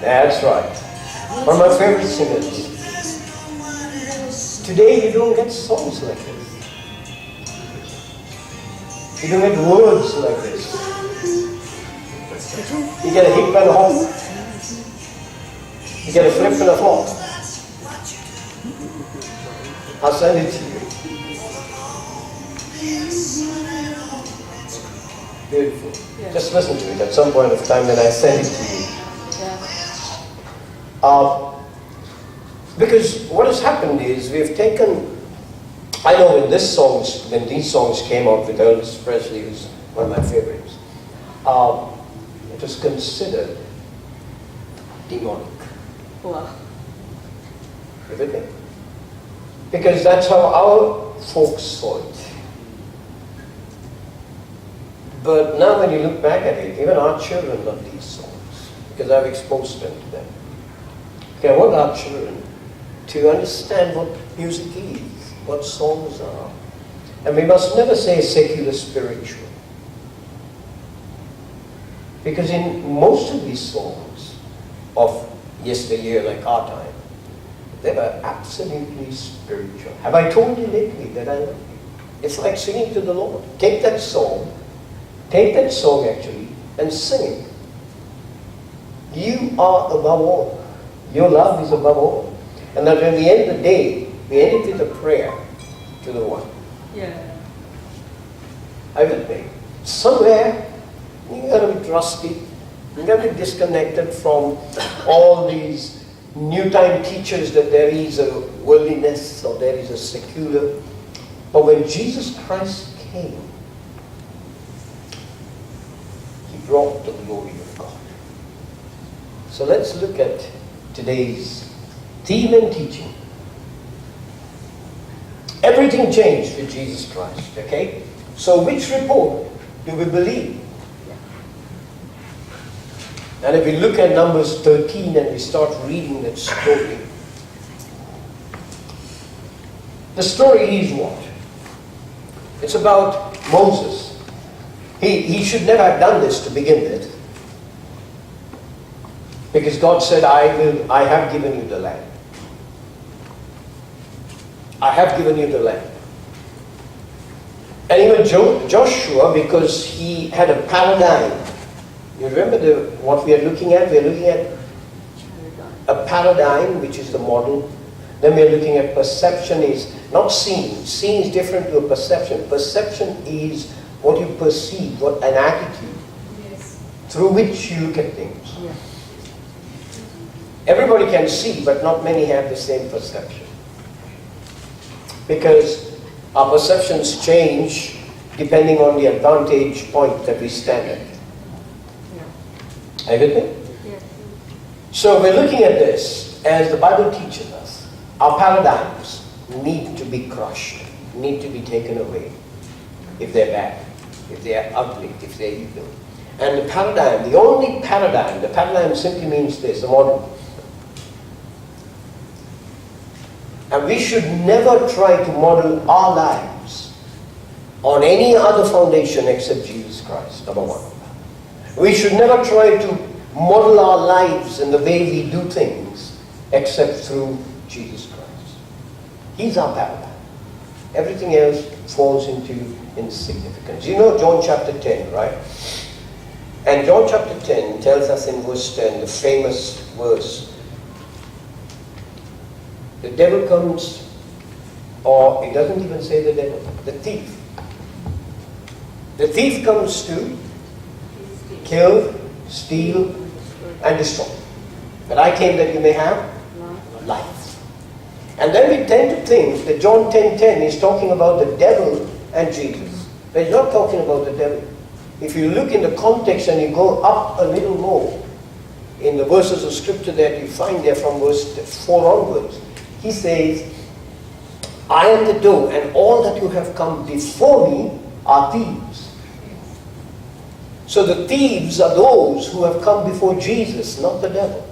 That's right. One of my favorite singers. Today you don't get songs like this. You don't get words like this. You get a hip and a hop. You get a flip and a flop. I'll send it to you. Beautiful. Yeah. Just listen to it at some point of time when I send it to you. Yeah. Because what has happened is we've taken, I know when these songs came out with Elvis Presley, who's one of my favorites, it was considered demonic. Wow. You with me? Because that's how our folks saw it. But now when you look back at it, even our children love these songs, because I've exposed them to them. Okay, I want our children to understand what music is, what songs are. And we must never say secular spiritual. Because in most of these songs of yesteryear, like our time, they were absolutely spiritual. Have I told you lately that I love you? It's like singing to the Lord. Take that song actually, and sing it. You are above all. Your love is above all. And that at the end of the day, we end it with a prayer to the one. Yeah. I will pay. Somewhere, you got to be trusty. You got to be disconnected from all these new time teachers that there is a worldliness or there is a secular. But when Jesus Christ came, He brought the glory of God. So let's look at today's theme and teaching. Everything changed with Jesus Christ, okay? So which report do we believe? And if we look at Numbers 13 and we start reading that story, the story is what? It's about Moses. He should never have done this to begin with. Because God said, I have given you the land. I have given you the land. And even Joshua, because he had a paradigm. You remember what we are looking at? We are looking at a paradigm, which is the model. Then we are looking at perception is not seeing. Seeing is different to a perception. Perception is what you perceive, what an attitude, yes, through which you look at things. Yeah. Everybody can see, but not many have the same perception. Because our perceptions change depending on the advantage point that we stand at. Are you with me? Yes. So we're looking at this as the Bible teaches us. Our paradigms need to be crushed, need to be taken away if they're bad, if they're ugly, if they're evil. And the paradigm, the only paradigm, the paradigm simply means this, the model. And we should never try to model our lives on any other foundation except Jesus Christ, number one. We should never try to model our lives in the way we do things except through Jesus Christ. He's our paradigm. Everything else falls into insignificance. You know John chapter 10, right? And John chapter 10 tells us in verse 10, the famous verse, the devil comes, or it doesn't even say the devil, the thief. The thief comes to kill, steal, and destroy. But I came that you may have life. And then we tend to think that John 10:10 is talking about the devil and Jesus. But he's not talking about the devil. If you look in the context and you go up a little more, in the verses of scripture that you find there from verse 4 onwards, he says, I am the door, and all that you have come before me are thieves. So the thieves are those who have come before Jesus, not the devil.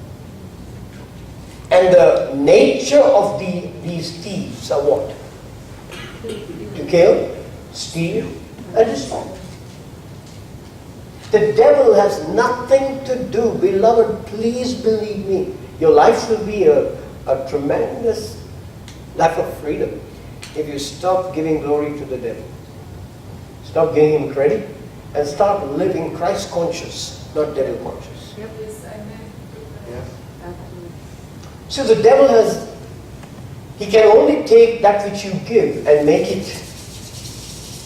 And the nature of these thieves are what? To kill, steal, and destroy. The devil has nothing to do. Beloved, please believe me. Your life will be a tremendous life of freedom if you stop giving glory to the devil. Stop giving him credit and start living Christ conscious, not devil conscious. Yep. Yes, amen. Yeah. So the devil he can only take that which you give and make it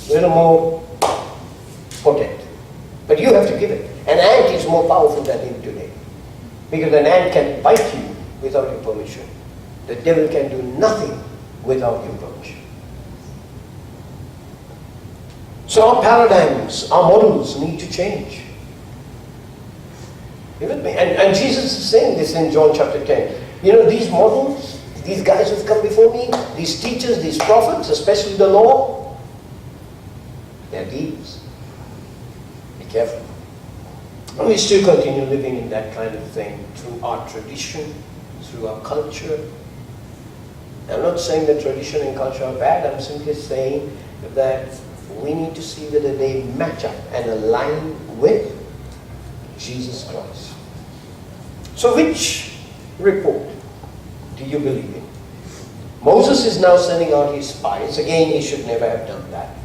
a little more potent. But you have to give it. An ant is more powerful than him today. Because an ant can bite you without your permission. The devil can do nothing without your permission. So our paradigms, our models need to change. You with me? And Jesus is saying this in John chapter 10. You know, these models, these guys who've come before me, these teachers, these prophets, especially the law, they're thieves. Be careful. And we still continue living in that kind of thing through our tradition, through our culture. I'm not saying that tradition and culture are bad. I'm simply saying that we need to see whether they match up and align with Jesus Christ. So which report do you believe in? Moses is now sending out his spies. Again, he should never have done that.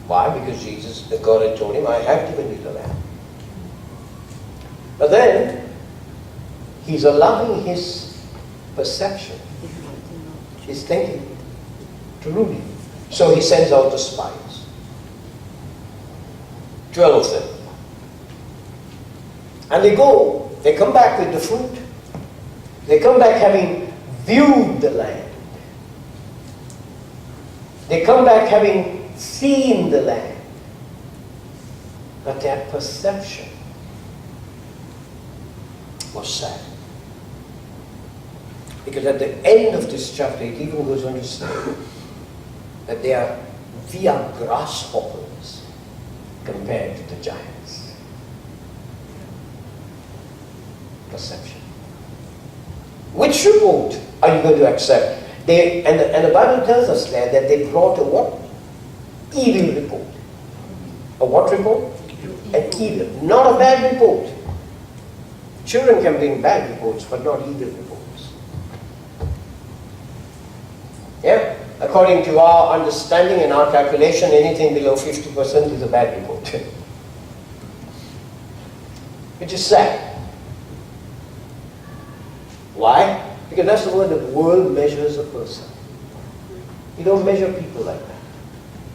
Why? Because God had told him, I have given you the land. But then, he's allowing his perception, his thinking, to rule him. So he sends out the spies. 12 of them. And they come back with the fruit. They come back having viewed the land. They come back having seen the land. But their perception was sad. Because at the end of this chapter, it even goes on to say that we are grasshoppers compared to the giants. Perception. Which report are you going to accept? And the Bible tells us there that they brought a what? Evil report. A what report? An evil. Not a bad report. Children can bring bad reports, but not evil reports. Yeah? According to our understanding and our calculation, anything below 50% is a bad report. Which is sad. Why? Because that's the way the world measures a person. You don't measure people like that.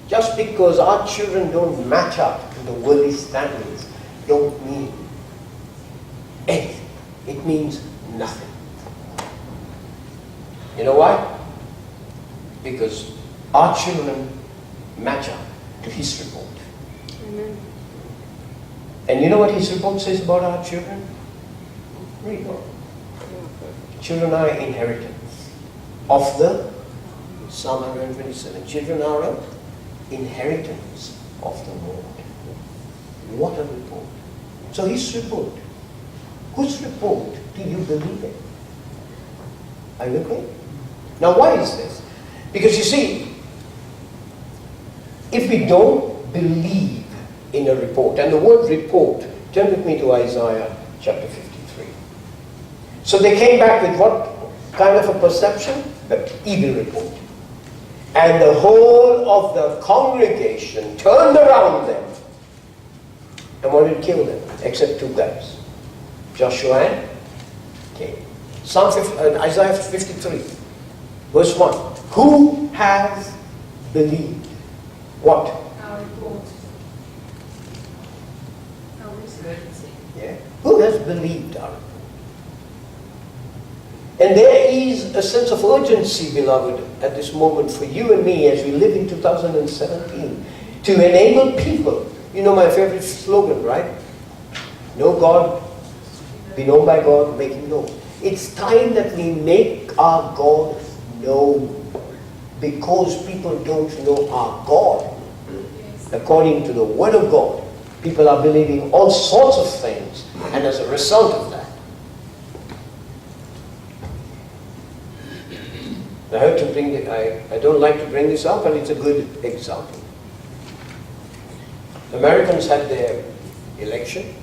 Just because our children don't match up to the worldly standards don't mean anything. It means nothing. You know why? Because our children match up to his report. Amen. And you know what his report says about our children? Read on. Children are an inheritance of the Psalm 127. Children are an inheritance of the Lord. What a report. So his report. Whose report do you believe in? Are you with me? Now why is this? Because you see, if we don't believe in a report, and the word report, turn with me to Isaiah chapter 53. So they came back with what kind of a perception? The evil report. And the whole of the congregation turned around them and wanted to kill them, except two guys, Joshua and Caleb. Isaiah 53, verse 1. Who has believed what? Our report. Our research. Yeah. Who has believed our report? And there is a sense of urgency, beloved, at this moment for you and me as we live in 2017 to enable people. You know my favorite slogan, right? Know God, be known by God, make Him known. It's time that we make our God known, because people don't know our God. According to the Word of God, people are believing all sorts of things, and as a result of that, I don't like to bring this up, but it's a good example. Americans had their election.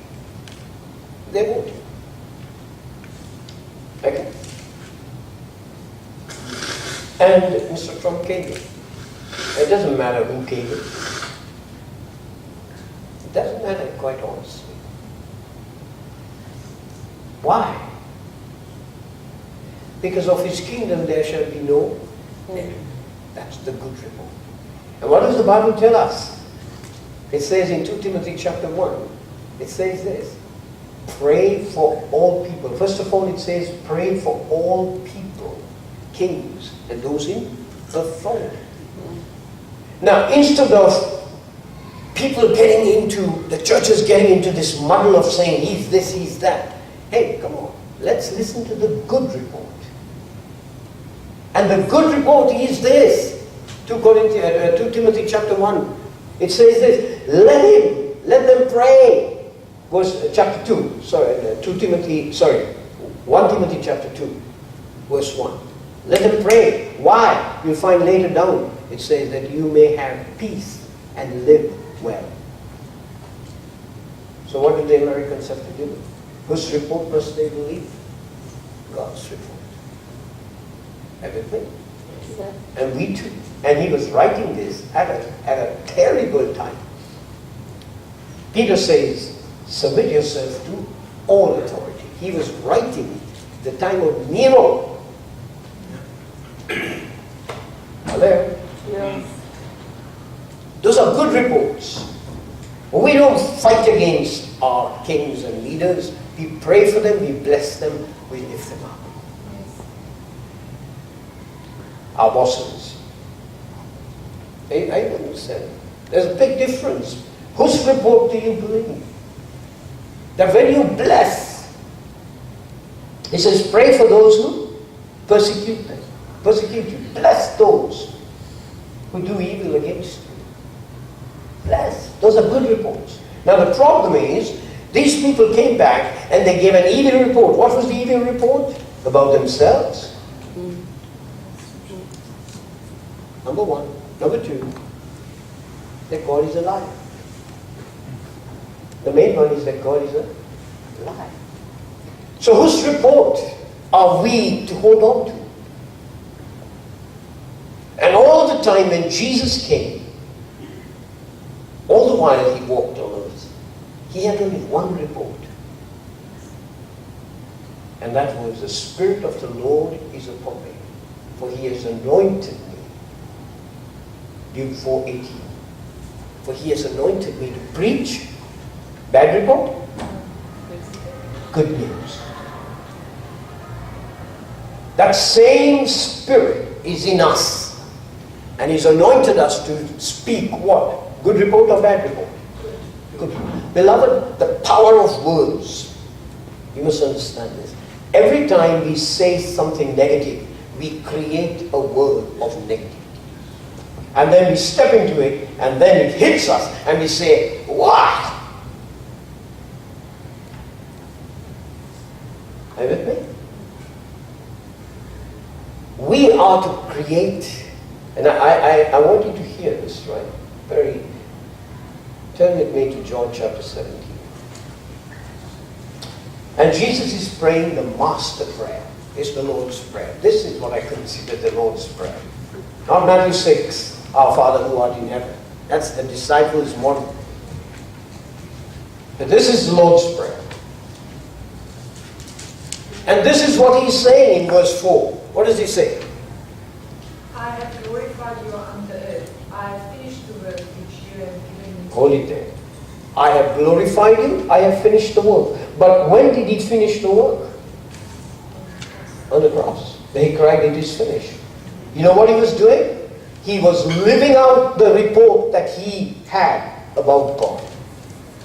They voted. Okay? And Mr. Trump came in. It doesn't matter who came in. It doesn't matter, quite honestly. Why? Because of his kingdom there shall be no end. That's the good report. And what does the Bible tell us? It says in 2 Timothy chapter 1, it says this, pray for all people. First of all, it says pray for all people, kings, and those in authority. Now, instead of people getting into, the churches getting into this muddle of saying he's this, he's that, hey, come on, let's listen to the good report. And the good report is this, 2 Timothy chapter 1. It says this, let them pray. Verse chapter 2, 1 Timothy chapter 2, verse 1. Let them pray. Why? You'll find later down, it says that you may have peace and live well. So what do the Americans have to do? Whose report must they believe? God's report. Everything. And we too. And he was writing this at a terrible time. Peter says, submit yourself to all authority. He was writing the time of Nero. Hello? Yes. Those are good reports. We don't fight against our kings and leaders. We pray for them, we bless them, we lift them up. Yes. Our bosses. I understand. There's a big difference. Whose report do you believe? That when you bless, it says pray for those who persecute them. Persecute you. Bless those who do evil against you. Bless. Those are good reports. Now the problem is, these people came back and they gave an evil report. What was the evil report? About themselves. Number one. Number two, that God is alive. The main one is that God is alive. So whose report are we to hold on to? And all the time when Jesus came, all the while he walked on earth, he had only one report. And that was, the Spirit of the Lord is upon me, for he has anointed me. Luke 4:18. For he has anointed me to preach. Bad report? Good news. That same Spirit is in us. And he's anointed us to speak what? Good report or bad report? Good. Beloved, the power of words. You must understand this. Every time we say something negative, we create a word of negativity. And then we step into it, and then it hits us, and we say, what? Are you with me? We are to create, and I want you to hear this, right? Turn with me to John chapter 17. And Jesus is praying the master prayer. It's the Lord's Prayer. This is what I consider the Lord's Prayer. Not Matthew 6. Our Father who art in heaven. That's the disciples' model. But this is the Lord's Prayer. And this is what he's saying in verse 4. What does he say? I have glorified you on the earth. I have finished the work which you have given me. Hold it there. I have glorified you. I have finished the work. But when did he finish the work? On the cross. Then he cried, it is finished. You know what he was doing? He was living out the report that he had about God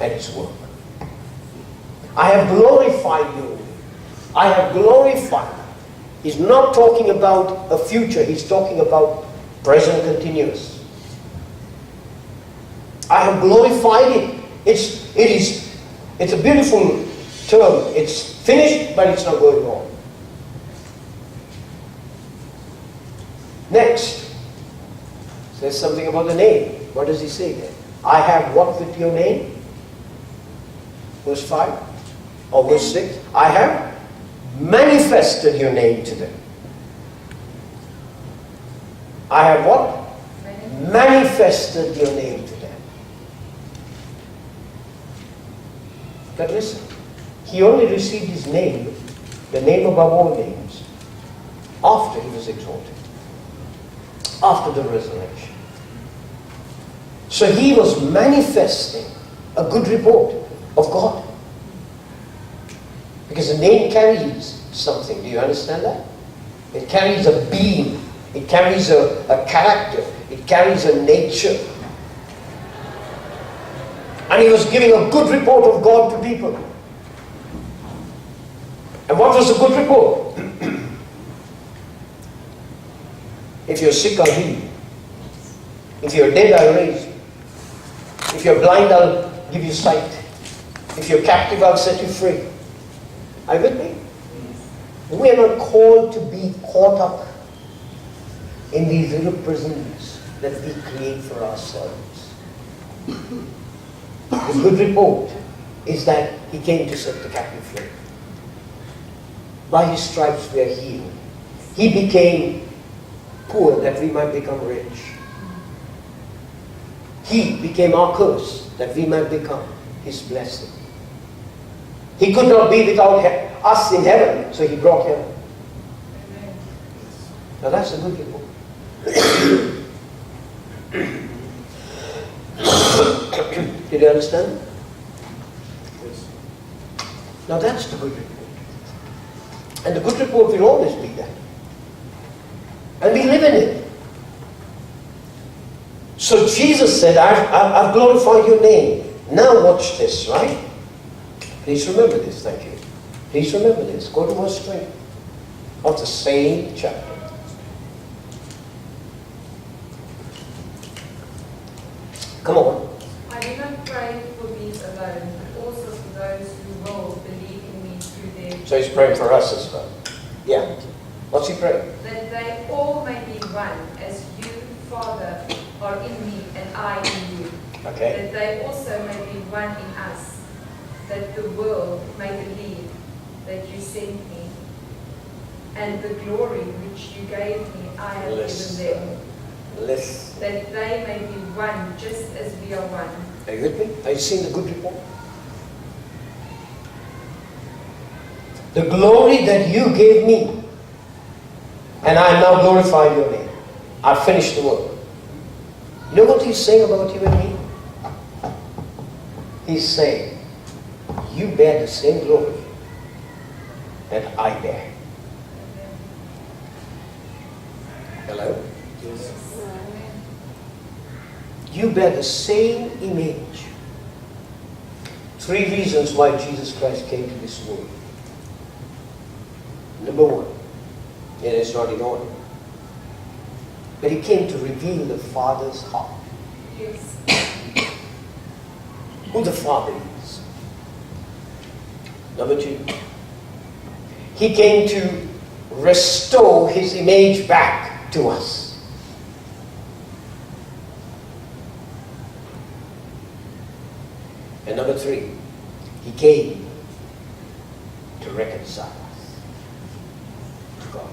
and his work. I have glorified you. I have glorified. He's not talking about a future. He's talking about present continuous. I have glorified it. It's a beautiful term. It's finished, but it's not going on. Next. Says something about the name. What does he say there? I have what with your name? Verse 5 or verse 6. I have manifested your name to them. I have what? Manifested your name to them. But listen, he only received his name, the name above all names, after he was exalted, after the resurrection. So he was manifesting a good report of God. Because the name carries something. Do you understand that? It carries a being. It carries a character. It carries a nature. And he was giving a good report of God to people. And what was the good report? If you're sick, I'll heal you. If you're dead, I'll raise you. If you're blind, I'll give you sight. If you're captive, I'll set you free. Are you with me? We are not called to be caught up in these little prisons that we create for ourselves. The good report is that he came to set the captive free. By his stripes we are healed. He became poor that we might become rich. He became our curse that we might become his blessing. He could not be without us in heaven, so he brought heaven. Now that's a good report. Did you understand? Yes. Now that's the good report. And the good report will always be that. And we live in it. So Jesus said, I've glorified your name. Now watch this, right? Please remember this, thank you. Please remember this. Go to verse 20 of the same chapter. Come on. I do not pray for these alone, but also for those who will believe in me through their... So he's praying for us as well. Yeah. What's he praying? That they all may be one, as you, Father, are in me and I in you. Okay. That they also may be one in us, that the world may believe that you sent me, and the glory which you gave me I have given them. That they may be one, just as we are one. Are you with me? Are you seeing the good report? The glory that you gave me, and I now glorify your name. I've finished the work. You know what he's saying about you and me? He's saying, you bear the same glory that I bear. Hello? Yes. You bear the same image. 3 reasons why Jesus Christ came to this world. Number 1, and it's not in order, but he came to reveal the Father's heart. Yes. Who the Father is. Number 2, he came to restore his image back to us. And number 3, he came to reconcile us to God.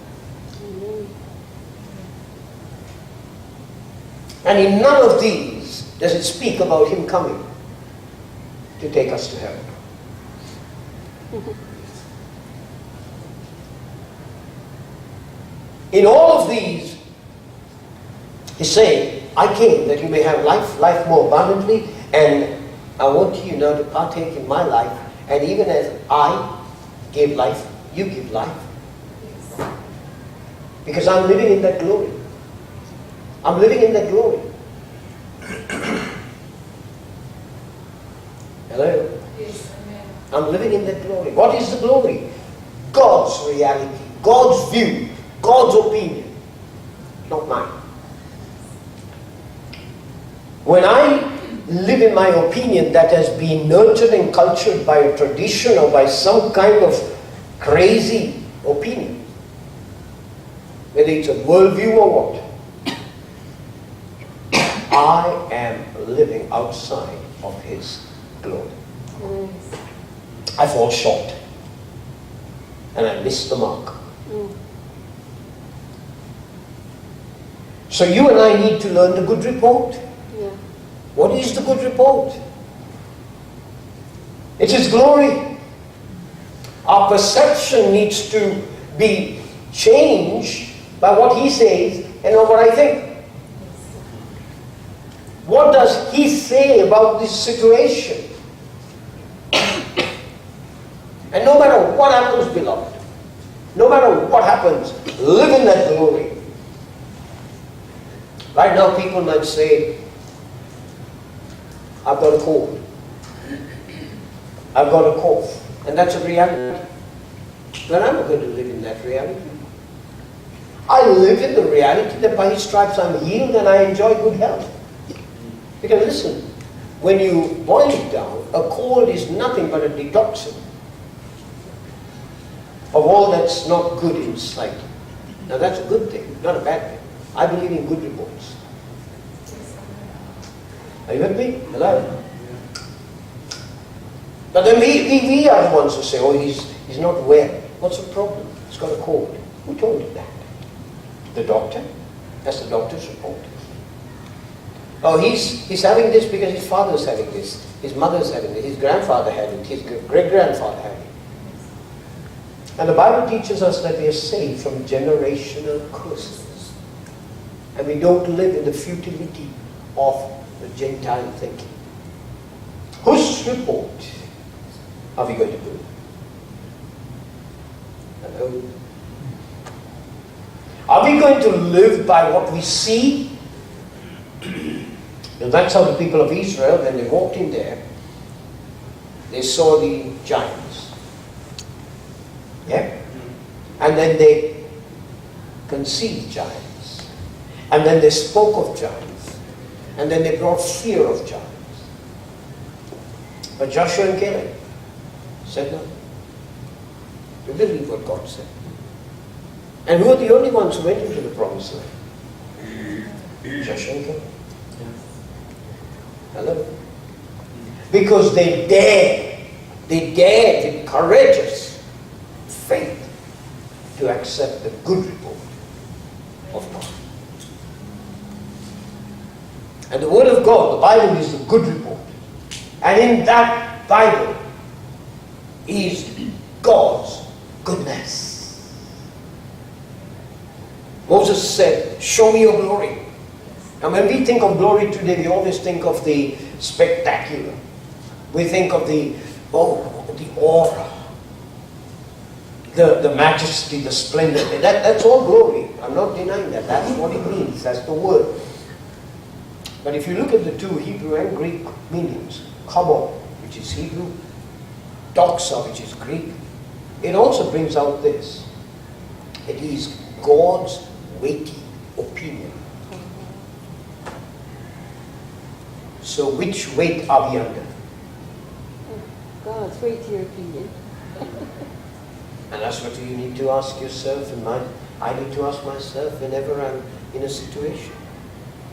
And in none of these does it speak about him coming to take us to heaven. In all of these, he's saying, I came that you may have life, life more abundantly, and I want you now to partake in my life, and even as I gave life, you give life. Yes. Because I'm living in that glory. I'm living in that glory. Hello? Yes, amen. I'm living in that glory. What is the glory? God's reality, God's view, God's opinion, not mine. When I live in my opinion that has been nurtured and cultured by a tradition or by some kind of crazy opinion, whether it's a worldview or what, I am living outside of His glory. Yes. I fall short. And I miss the mark. So you and I need to learn the good report. Yeah. What is the good report? It's His glory. Our perception needs to be changed by what He says and not what I think. What does He say about this situation? And no matter what happens, beloved, no matter what happens, live in that glory. Right now people might say, I've got a cold. I've got a cough. And that's a reality. But I'm not going to live in that reality. I live in the reality that by His stripes I'm healed and I enjoy good health. Because listen, when you boil it down, a cold is nothing but a detoxin of all that's not good inside. Now that's a good thing, not a bad thing. I believe in good reports. Are you with me? Hello? But then we are the ones who say, oh, he's not well. What's the problem? He's got a cold. Who told you that? The doctor? That's the doctor's report. Oh, he's having this because his father's having this. His mother's having it. His grandfather had it. His great-grandfather had it. And the Bible teaches us that we are saved from generational curses. And we don't live in the futility of the Gentile thinking. Whose report are we going to believe? Hello? Are we going to live by what we see? And that's how the people of Israel, when they walked in there, they saw the giants. Yeah? And then they conceived giants. And then they spoke of giants. And then they brought fear of giants. But Joshua and Caleb said no. We believe what God said. And who are the only ones who went into the promised land? Joshua and Caleb. Hello? Because they dared with courageous faith to accept the good report of God. And the Word of God, the Bible, is the good report. And in that Bible is God's goodness. Moses said, show me your glory. And when we think of glory today, we always think of the spectacular. We think of the aura, the majesty, the splendor. That's all glory. I'm not denying that. That's what it means. That's the word. But if you look at the two Hebrew and Greek meanings, kabod, which is Hebrew, doxa, which is Greek, it also brings out this. It is God's weighty opinion. So which weight are we under? God's weighty opinion. And that's what you need to ask yourself, and I need to ask myself whenever I'm in a situation.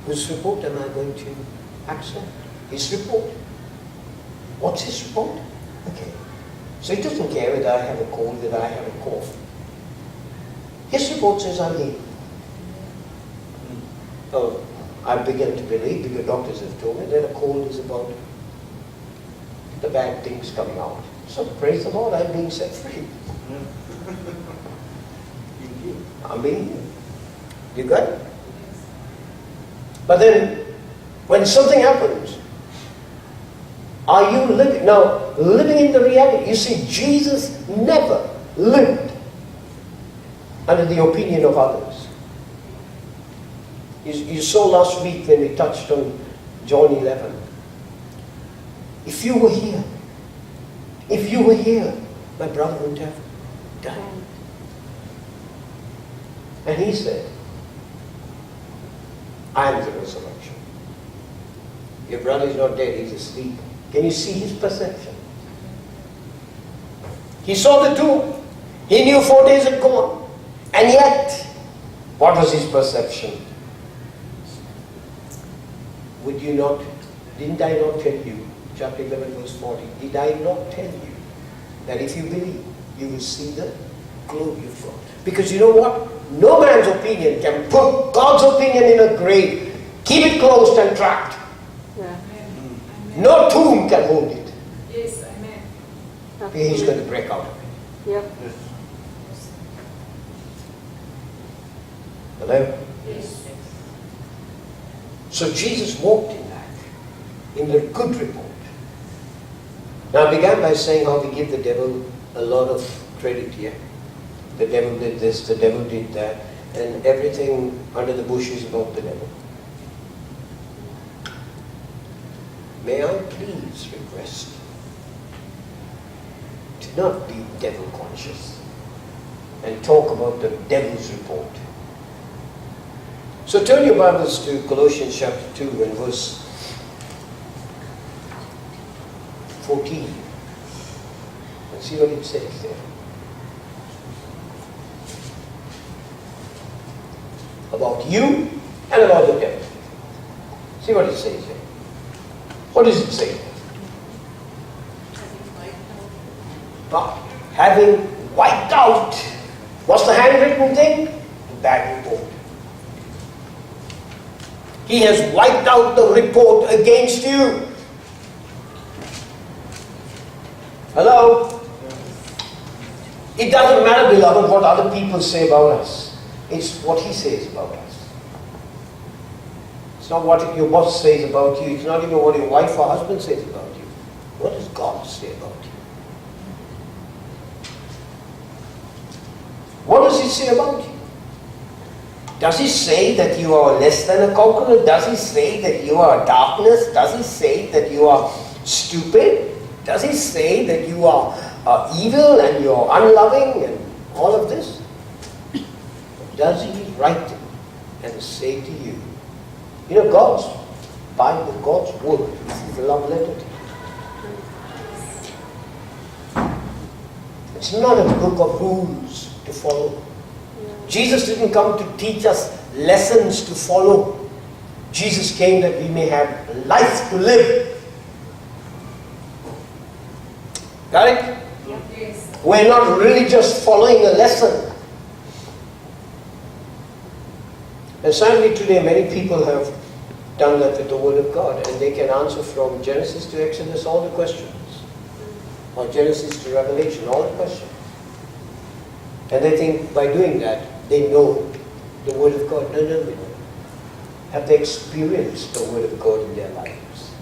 Whose report am I going to accept? His report. What's His report? Okay. So He doesn't care whether I have a cold, whether I have a cough. His report says I'm healed. Oh, I begin to believe, because doctors have told me, that a cold is about the bad things coming out. So praise the Lord, I'm being set free. I'm being healed. You got it? But then, when something happens, are you living? Now, living in the reality. You see, Jesus never lived under the opinion of others. You saw last week when we touched on John 11. If you were here, my brother would have died. And He said, I am the resurrection. Your brother is not dead, he's asleep. Can you see his perception? He saw the tomb. He knew 4 days had gone. And yet, what was his perception? Would you not Didn't I not tell you, chapter 11, verse 40, did I not tell you that if you believe, you will see the glory of God? Because you know what? No man's opinion can put God's opinion in a grave. Keep it closed and trapped. Yeah. No tomb can hold it. Yes, amen. He's going to break out of it. Yep. Hello? Yes. So Jesus walked in that, in the good report. Now I began by saying how we give the devil a lot of credit here. The devil did this, the devil did that, and everything under the bush is about the devil. May I please request to not be devil conscious and talk about the devil's report. So turn your Bibles to Colossians chapter 2 and verse 14 and see what it says there. About you and about the devil. See what it says there. What does it say? Having wiped out. What's the handwritten thing? The bad report. He has wiped out the report against you. Hello? It doesn't matter, beloved, what other people say about us. It's what He says about us. It's not what your boss says about you. It's not even what your wife or husband says about you. What does God say about you? What does He say about you? Does He say that you are less than a conqueror? Does He say that you are darkness? Does He say that you are stupid? Does He say that you are evil and you're unloving and all of this? Does He write it and say to you? You know, God's Bible, God's Word, this is a love letter to you. It's not a book of rules to follow. Jesus didn't come to teach us lessons to follow. Jesus came that we may have life to live. Got it? Yes. We're not really just following a lesson. And sadly today many people have done that with the Word of God, and they can answer from Genesis to Exodus all the questions. Or Genesis to Revelation, all the questions. And they think by doing that, they know the Word of God. No, no, no. Have they experienced the Word of God in their lives?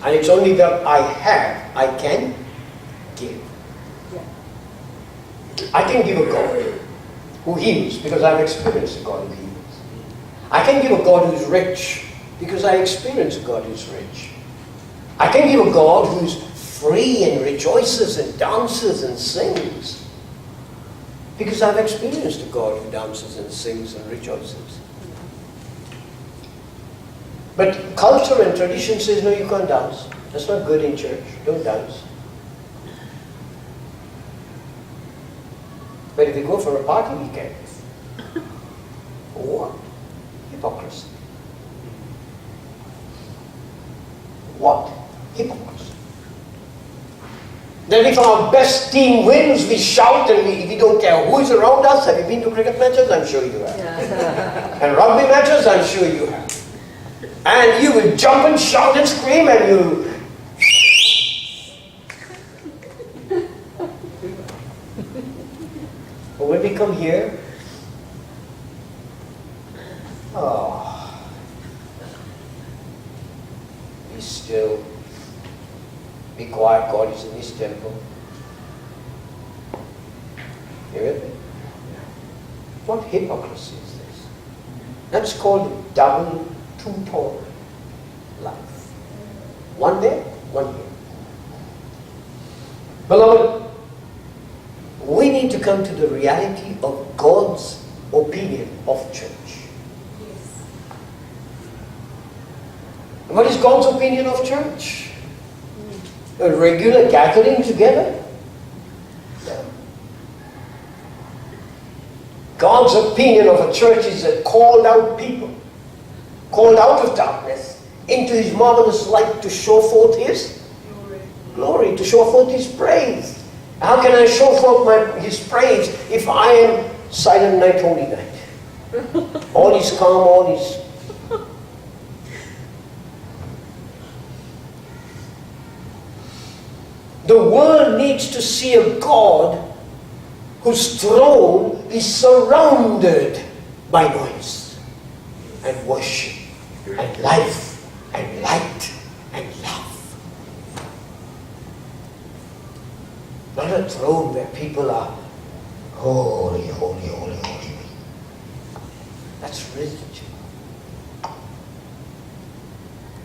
And it's only that I can give. I can give a God who heals because I've experienced a God who heals. I can give a God who's rich because I experience a God who's rich. I can give a God who's free and rejoices and dances and sings because I've experienced a God who dances and sings and rejoices. But culture and tradition says, no, you can't dance. That's not good in church. Don't dance. But if you go for a party, we can. What? Hypocrisy. What? Hypocrisy. Then if our best team wins, we shout and we don't care who is around us. Have you been to cricket matches? I'm sure you have. Yeah. And rugby matches? I'm sure you have. And you will jump and shout and scream and you... But when we come here, be still, be quiet, God is in His temple. You with me? What hypocrisy is this? That's called double two-tone life. One there, one here. Beloved, we need to come to the reality of God's opinion of church. Yes. What is God's opinion of church? A regular gathering together? No. God's opinion of a church is a called out people called out of darkness into his marvelous light to show forth his glory, to show forth his praise. How can I show forth his praise if I am silent night, holy night? All is calm, all is... The world needs to see a God whose throne is surrounded by noise and worship and life and light and love. Not a throne where people are holy, holy, holy, holy. That's religion.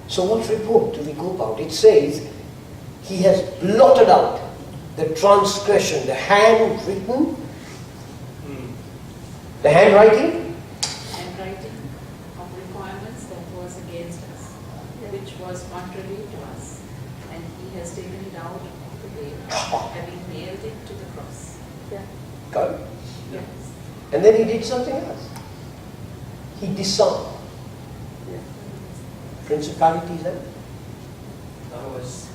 So what report do we go about? It says, he has blotted out the transgression, the handwritten, the handwriting of requirements that was against us, which was contrary to us, and he has taken it out of the way, having nailed it to the cross. Got it? Yes. And then he did something else. He disarmed principalities and powers.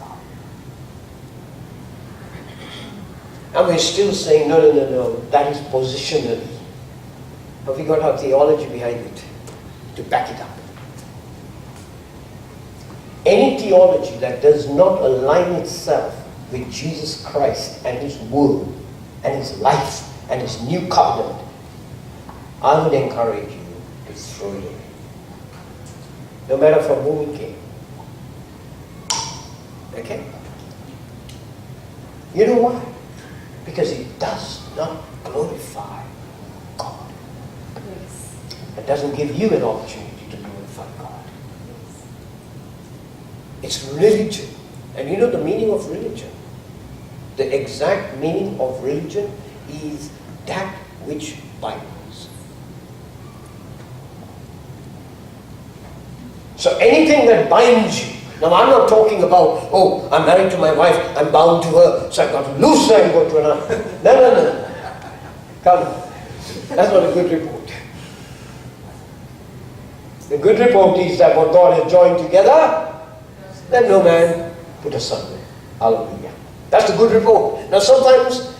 And we're still saying, no, that is positionally. Have we got our theology behind it to back it up? Any theology that does not align itself with Jesus Christ and his word and his life and his new covenant, I would encourage you to throw it away. No matter from whom it came. Okay? You know why? Because it does not glorify God. Yes. It doesn't give you an opportunity to glorify God. It's religion. And you know the meaning of religion? The exact meaning of religion is that which binds. So anything that binds you. Now I'm not talking about, oh, I'm married to my wife, I'm bound to her, so I've got to loose her and go to another. No. Come on. That's not a good report. The good report is that what God has joined together, let no man put asunder. Hallelujah. That's the good report. Now sometimes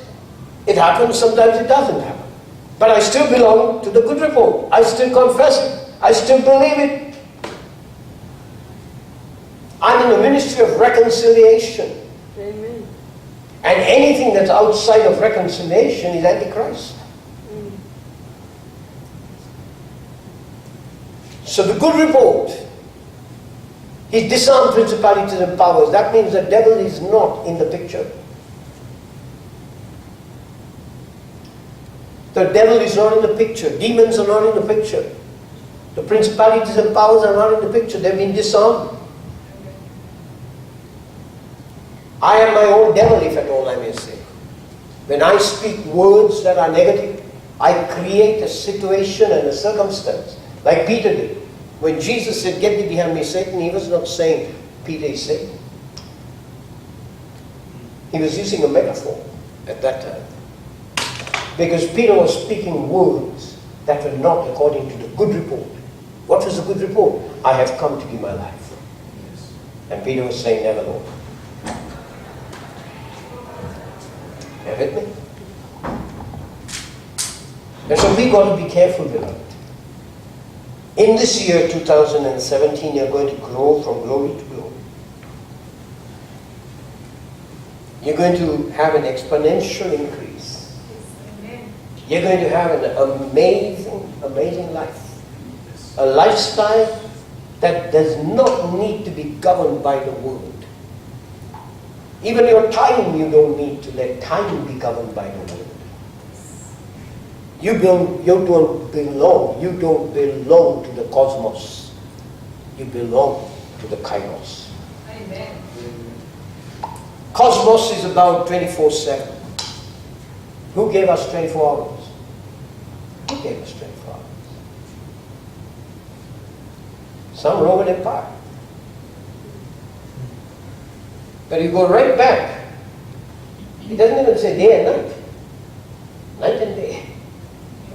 it happens, sometimes it doesn't happen. But I still belong to the good report. I still confess it. I still believe it. I'm in the ministry of reconciliation. Amen. And anything that's outside of reconciliation is Antichrist. So the good report, he's disarmed principalities and powers. That means the devil is not in the picture. The devil is not in the picture. Demons are not in the picture. The principalities and powers are not in the picture. They've been disarmed. I am my own devil, if at all I may say. When I speak words that are negative, I create a situation and a circumstance, like Peter did. When Jesus said, "Get thee behind me, Satan," he was not saying, Peter is Satan. He was using a metaphor at that time. Because Peter was speaking words that were not according to the good report. What was the good report? I have come to give my life. And Peter was saying, never, Lord. You with me? And so we got to be careful, beloved. In this year 2017, you're going to grow from glory to glory. You're going to have an exponential increase. Amen. You're going to have an amazing, amazing life. A lifestyle that does not need to be governed by the world. Even your time, you don't need to let time be governed by the world. You don't belong to the cosmos. You belong to the kairos. Amen. Cosmos is about 24/7. Who gave us 24 hours? Who gave us 24 hours? Some Roman Empire. But you go right back. It doesn't even say day and night. Night and day.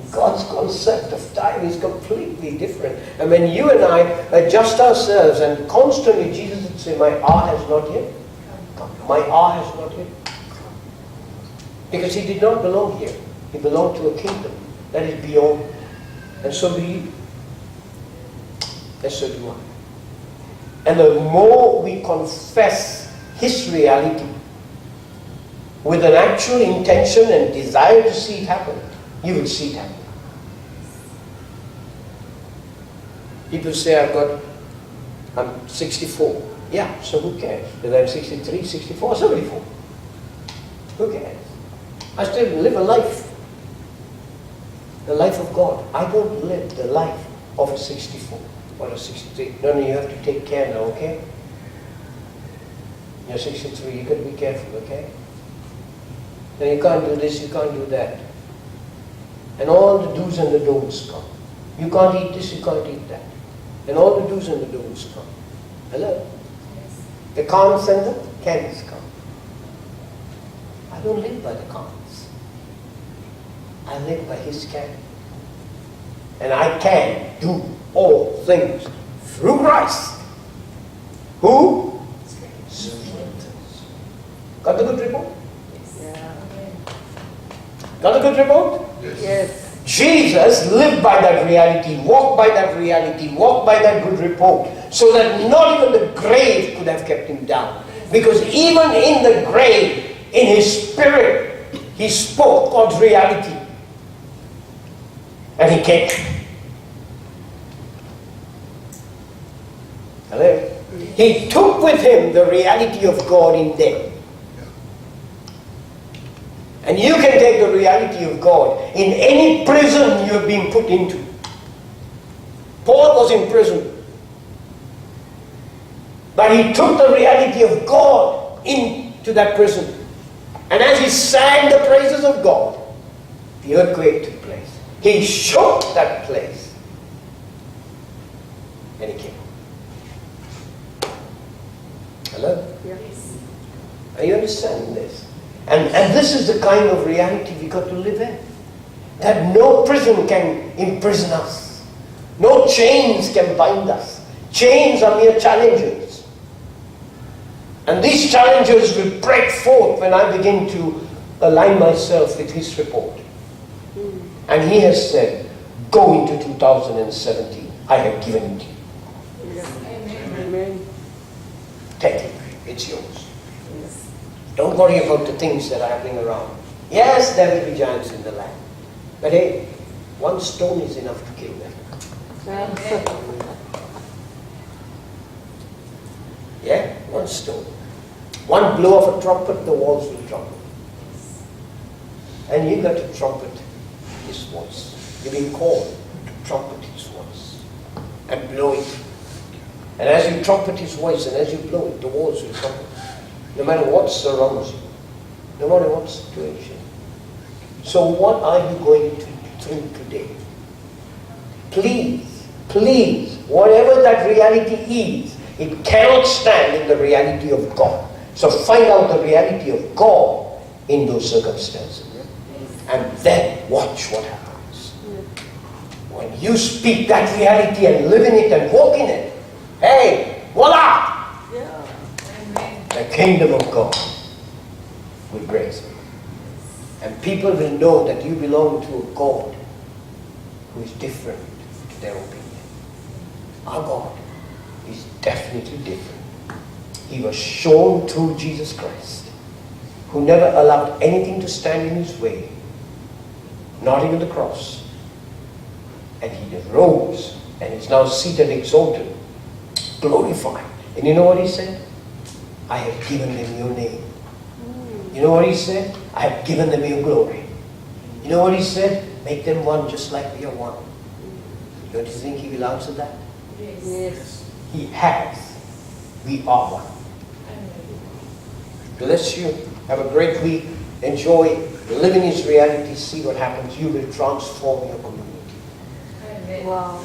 God God's concept of time is completely different. And when you and I adjust ourselves, and constantly Jesus would say, my hour has not yet come. My hour has not yet come. Because he did not belong here. He belonged to a kingdom that is beyond. And so do you. And so do I. And the more we confess his reality with an actual intention and desire to see it happen, you will see it happen. People say, I'm 64. Yeah, so who cares? Whether I'm 63, 64, 74. Who cares? I still live a life. The life of God. I don't live the life of a 64 or a 63. No, you have to take care now, okay? You're 63, you got to be careful, okay? Now you can't do this, you can't do that. And all the do's and the don'ts come. You can't eat this, you can't eat that. And all the do's and the don'ts come. Hello? Yes. The cons and the cans come. I don't live by the cons. I live by his can. And I can do all things through Christ. Who? Strengthens. Got the good report? Yeah. Got the good report? Yes. Jesus lived by that reality, walked by that reality, walked by that good report, so that not even the grave could have kept him down. Because even in the grave, in his spirit, he spoke God's reality. And he came. Hello? He took with him the reality of God in them. And you can take the reality of God in any prison you have been put into. Paul was in prison. But he took the reality of God into that prison. And as he sang the praises of God, the earthquake took place. He shook that place. And he came. Hello? Yes. Are you understanding this? And this is the kind of reality we got to live in. That no prison can imprison us. No chains can bind us. Chains are mere challenges. And these challenges will break forth when I begin to align myself with his report. And he has said, go into 2017. I have given it to you. Yes. Amen. Take it. It's yours. Don't worry about the things that are happening around. Yes, there will be giants in the land. But hey, one stone is enough to kill them. Yeah, one stone. One blow of a trumpet, the walls will tremble. And you got to trumpet his voice. You've been called to trumpet his voice. And blow it. And as you trumpet his voice and as you blow it, the walls will tremble. No matter what surrounds you, no matter what situation. So what are you going through today? Please, whatever that reality is, it cannot stand in the reality of God. So find out the reality of God in those circumstances. And then watch what happens. When you speak that reality and live in it and walk in it, hey, voila! The kingdom of God will grace you. And people will know that you belong to a God who is different to their opinion. Our God is definitely different. He was shown through Jesus Christ, who never allowed anything to stand in his way, not even the cross. And he rose and is now seated, exalted, glorified. And you know what he said? I have given them your name. You know what he said? I have given them your glory. You know what he said? Make them one just like we are one. Don't you think he will answer that? Yes. He has. We are one. Bless you. Have a great week. Enjoy. Live in his reality. See what happens. You will transform your community. Amen. Wow.